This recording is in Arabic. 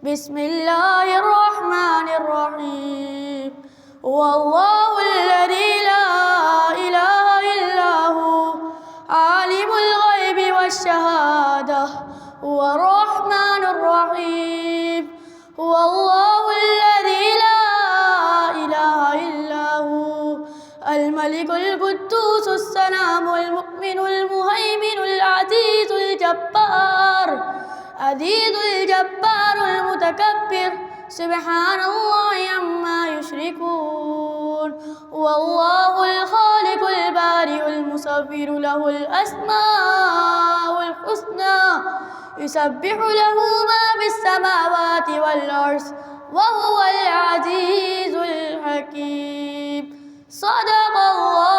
بسم الله الرحمن الرحيم هو الله الذي لا إله إلا هو عالم الغيب والشهادة هو الرحمن الرحيم هو الله الذي لا إله إلا هو الملك القدوس السلام المؤمن المهيمن العزيز الجبار المتكبر سبحان الله عما يشركون والله الخالق البارئ المصور له الأسماء الحسنى يسبح له ما في السماوات والأرض وهو العزيز الحكيم صدق الله